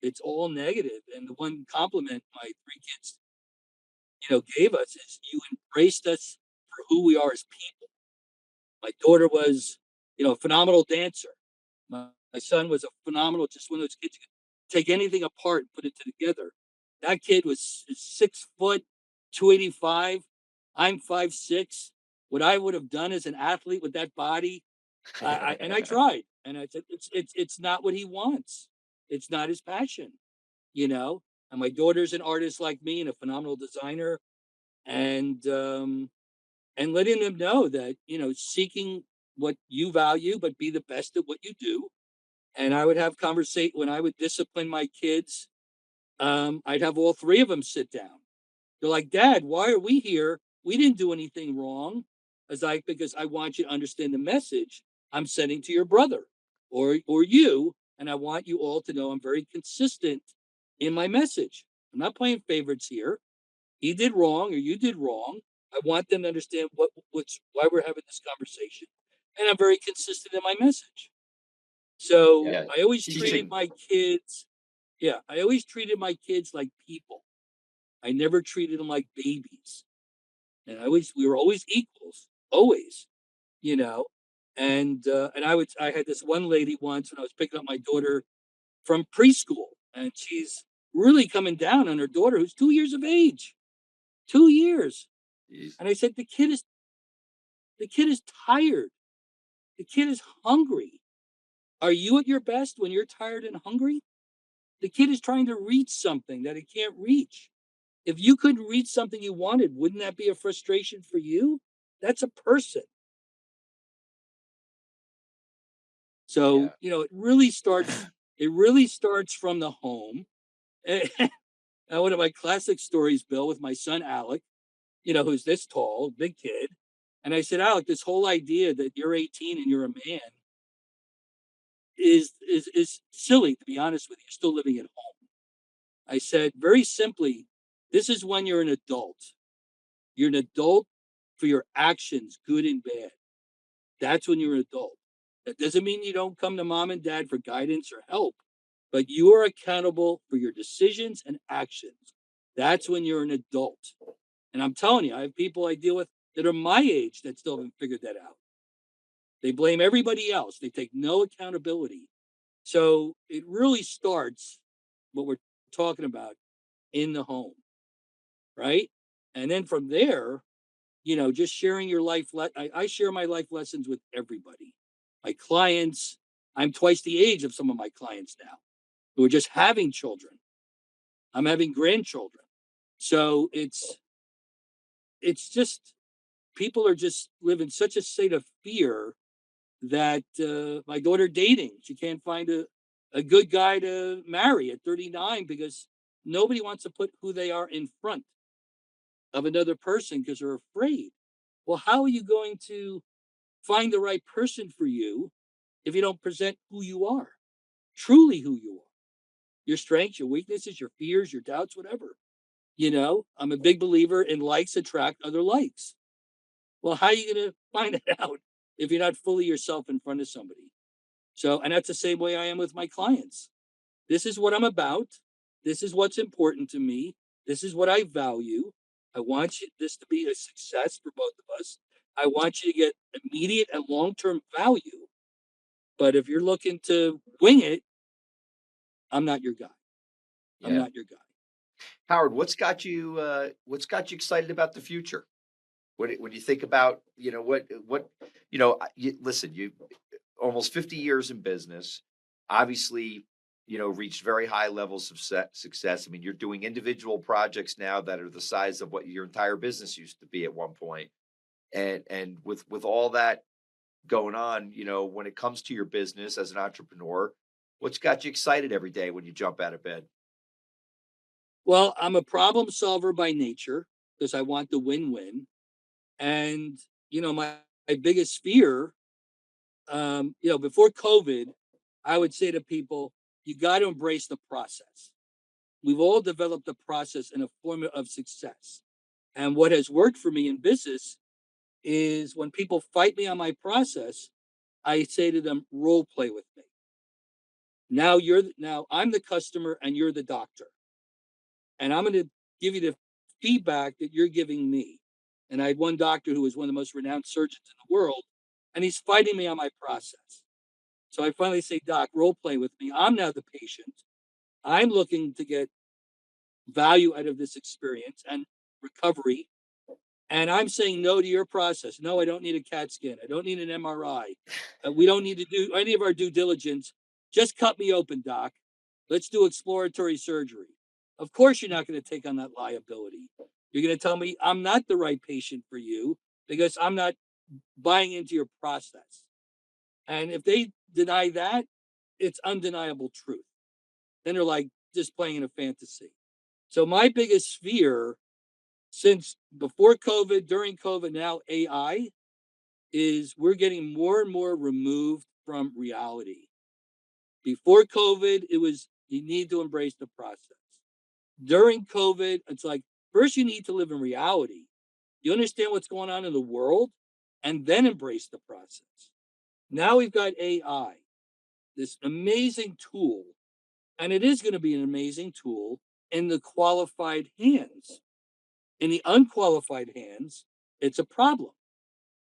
It's all negative. And the one compliment my three kids, gave us is you embraced us for who we are as people. My daughter was, a phenomenal dancer. My son was a phenomenal, just one of those kids who could take anything apart and put it together. That kid was 6 foot, 285. I'm 5'6". What I would have done as an athlete with that body, and I tried, and I said it's not what he wants. It's not his passion, you know. And my daughter's an artist like me and a phenomenal designer, and letting them know that seeking what you value, but be the best at what you do. And I would have conversation when I would discipline my kids. I'd have all three of them sit down. They're like, Dad, why are we here? We didn't do anything wrong. Because I want you to understand the message I'm sending to your brother or you, and I want you all to know I'm very consistent in my message. I'm not playing favorites here. He did wrong or you did wrong. I want them to understand why we're having this conversation, and I'm very consistent in my message. So Yeah. I always treated Teaching. my kids, yeah, I always treated my kids like people. I never treated them like babies, and we were always equals, always, you know. And I had this one lady once when I was picking up my daughter from preschool, and she's really coming down on her daughter who's 2 years of age, 2 years. Jeez. And I said, the kid is tired. The kid is hungry. Are you at your best when you're tired and hungry? The kid is trying to reach something that it can't reach. If you couldn't reach something you wanted, wouldn't that be a frustration for you? That's a person. So, Yeah. it really starts from the home. And one of my classic stories, Bill, with my son Alec, who's this tall, big kid. And I said, Alec, this whole idea that you're 18 and you're a man is silly, to be honest with you. You're still living at home. I said, very simply, this is when you're an adult. You're an adult for your actions, good and bad. That's when you're an adult. That doesn't mean you don't come to mom and dad for guidance or help, but you are accountable for your decisions and actions. That's when you're an adult. And I'm telling you, I have people I deal with that are my age that still haven't figured that out. They blame everybody else. They take no accountability. So it really starts what we're talking about in the home, right? And then from there, just sharing your life. I share my life lessons with everybody. My clients, I'm twice the age of some of my clients now who are just having children. I'm having grandchildren. So it's just people are just living such a state of fear that my daughter dating, she can't find a good guy to marry at 39 because nobody wants to put who they are in front of another person because they're afraid. Well, how are you going to find the right person for you if you don't present who you are, truly who you are, your strengths, your weaknesses, your fears, your doubts, whatever? I'm a big believer in likes attract other likes. Well, how are you going to find it out if you're not fully yourself in front of somebody? So, and that's the same way I am with my clients. This is what I'm about. This is what's important to me. This is what I value. I want this to be a success for both of us. I want you to get immediate and long term value. But if you're looking to wing it, I'm not your guy. I'm Yeah. not your guy. Howard, what's got you excited about the future? When you think about, listen, you almost 50 years in business, obviously, reached very high levels of success. I mean, you're doing individual projects now that are the size of what your entire business used to be at one point. And with all that going on, when it comes to your business as an entrepreneur, what's got you excited every day when you jump out of bed? Well, I'm a problem solver by nature because I want the win win. And, my biggest fear, before COVID, I would say to people, you got to embrace the process. We've all developed a process and a formula of success. And what has worked for me in business is when people fight me on my process, I say to them, role play with me. Now I'm the customer and you're the doctor. And I'm going to give you the feedback that you're giving me. And I had one doctor who was one of the most renowned surgeons in the world, and he's fighting me on my process. So I finally say, Doc, role play with me. I'm now the patient. I'm looking to get value out of this experience and recovery. And I'm saying no to your process. No, I don't need a CAT scan. I don't need an MRI. We don't need to do any of our due diligence. Just cut me open, Doc. Let's do exploratory surgery. Of course, you're not going to take on that liability. You're going to tell me I'm not the right patient for you because I'm not buying into your process. And if they deny that, it's undeniable truth. Then they're like just playing in a fantasy. So my biggest fear since before COVID, during COVID, now AI is we're getting more and more removed from reality. Before COVID, it was you need to embrace the process. During COVID, it's like first you need to live in reality. You understand what's going on in the world and then embrace the process. Now we've got AI, this amazing tool, and it is going to be an amazing tool in the qualified hands. In the unqualified hands, it's a problem.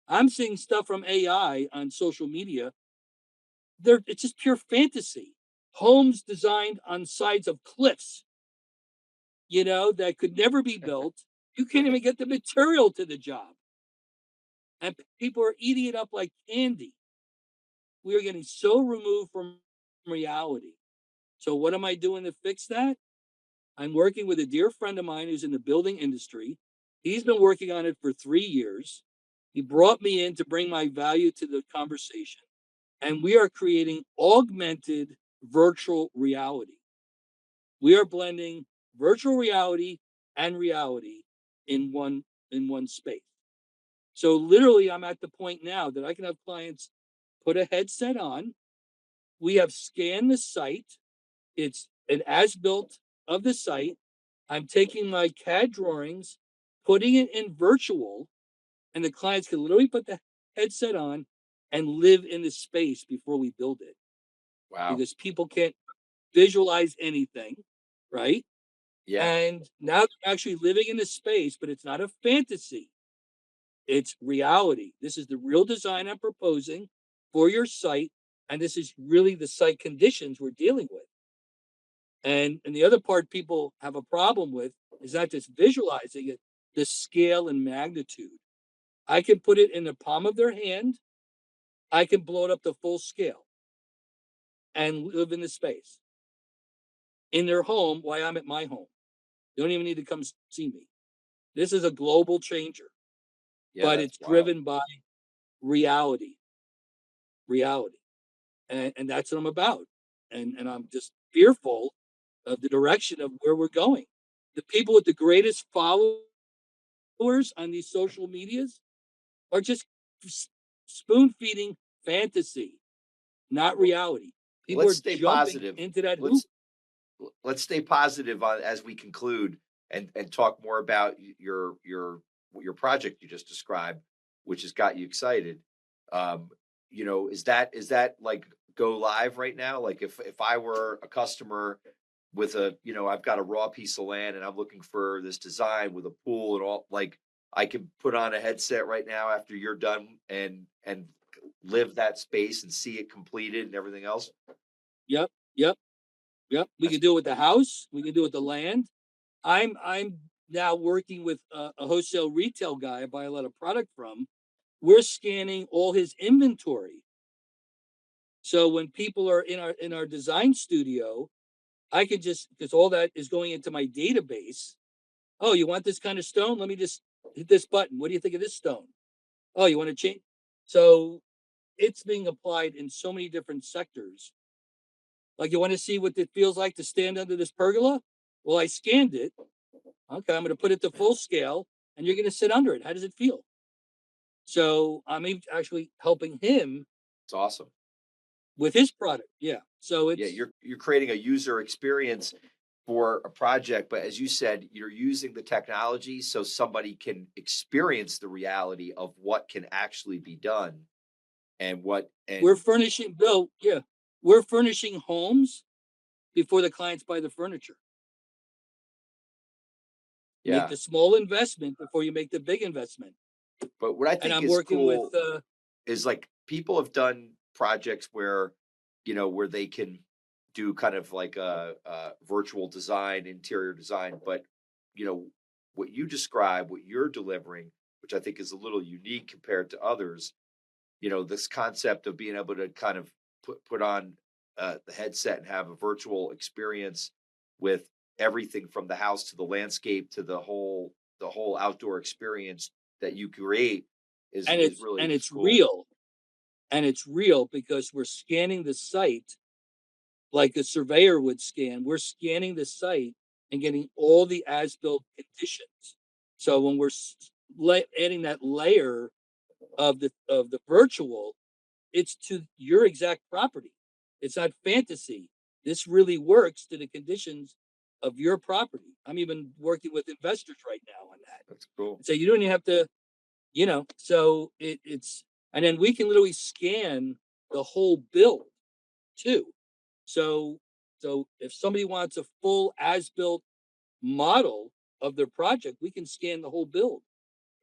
I'm seeing stuff from AI on social media. It's just pure fantasy. Homes designed on sides of cliffs, that could never be built. You can't even get the material to the job. And people are eating it up like candy. We are getting so removed from reality. So, what am I doing to fix that? I'm working with a dear friend of mine who's in the building industry. He's been working on it for 3 years. He brought me in to bring my value to the conversation. And we are creating augmented virtual reality. We are blending virtual reality and reality in one space. So literally I'm at the point now that I can have clients put a headset on. We have scanned the site. It's an as-built of the site. I'm taking my CAD drawings, putting it in virtual, and the clients can literally put the headset on and live in the space before we build it, Wow. because people can't visualize anything, right? Yeah. And now they're actually living in the space, but it's not a fantasy. It's reality. This is the real design I'm proposing for your site. And this is really the site conditions we're dealing with. And the other part people have a problem with is not just visualizing it, the scale and magnitude. I can put it in the palm of their hand. I can blow it up to full scale and live in the space in their home while I'm at my home. They don't even need to come see me. This is a global changer, Yeah, but that's it's wild. driven by reality, reality. And that's what I'm about. And I'm just fearful of the direction of where we're going. The people with the greatest followers on these social medias are just spoon feeding fantasy, not Well, reality. People let's are stay jumping positive. into that hoop. Let's let's stay positive on as we conclude and talk more about your project you just described, which has got you excited. Um, is that like go live right now? Like if I were a customer with I've got a raw piece of land and I'm looking for this design with a pool and all, like I can put on a headset right now after you're done and live that space and see it completed and everything else. Yep, yep, yep. We That's can do it with the house. We can do it with the land. I'm now working with a wholesale retail guy I buy a lot of product from. We're scanning all his inventory. So when people are in our design studio, I can just, because all that is going into my database. Oh, you want this kind of stone? Let me just hit this button. What do you think of this stone? Oh, you want to change? So it's being applied in so many different sectors. Like, you want to see what it feels like to stand under this pergola? Well, I scanned it. Okay, I'm going to put it to full scale, and you're going to sit under it. How does it feel? So I'm actually helping him awesome. with his product. Yeah. So Yeah, it's you're creating a user experience for a project, but as you said, you're using the technology so somebody can experience the reality of what can actually be done and what we're and furnishing, Bill. Yeah, we're furnishing homes before the clients buy the furniture. Make yeah. the small investment before you make the big investment. But what I And think I'm is working with cool is like people have done projects where where they can do kind of like a virtual design, interior design, but you know what you describe, what you're delivering, which I think is a little unique compared to others. This concept of being able to kind of put on the headset and have a virtual experience with everything from the house to the landscape to the whole outdoor experience that you create is really and is it's cool. real. And it's real because we're scanning the site like a surveyor would scan. We're scanning the site and getting all the as-built conditions. So when we're adding that layer of the virtual, it's to your exact property. It's not fantasy. This really works to the conditions of your property. I'm even working with investors right now on that. That's cool. So you don't even have to, so it's, and then we can literally scan the whole build too. So, so if somebody wants a full as-built model of their project, we can scan the whole build.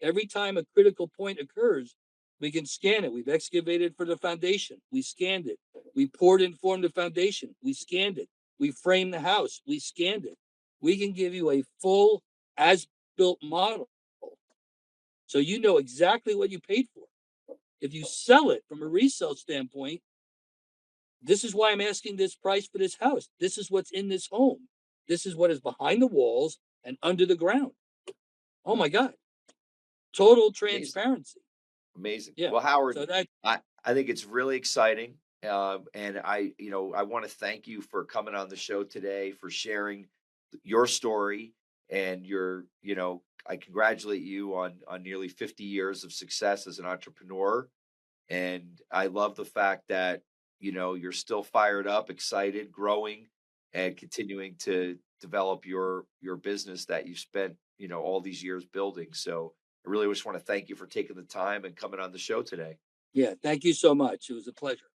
Every time a critical point occurs, we can scan it. We've excavated for the foundation. We scanned it. We poured and formed the foundation. We scanned it. We framed the house. We scanned it. We can give you a full as-built model. So you know exactly what you paid for. If you sell it from a resale standpoint, this is why I'm asking this price for this house. This is what's in this home. This is what is behind the walls and under the ground. Oh my God. Total Amazing. transparency. Amazing. Yeah. Well, Howard, So that, I think it's really exciting. And I want to thank you for coming on the show today, for sharing your story and I congratulate you on nearly 50 years of success as an entrepreneur. And I love the fact that, you're still fired up, excited, growing, and continuing to develop your business that you've spent, all these years building. So I really just want to thank you for taking the time and coming on the show today. Yeah, thank you so much. It was a pleasure.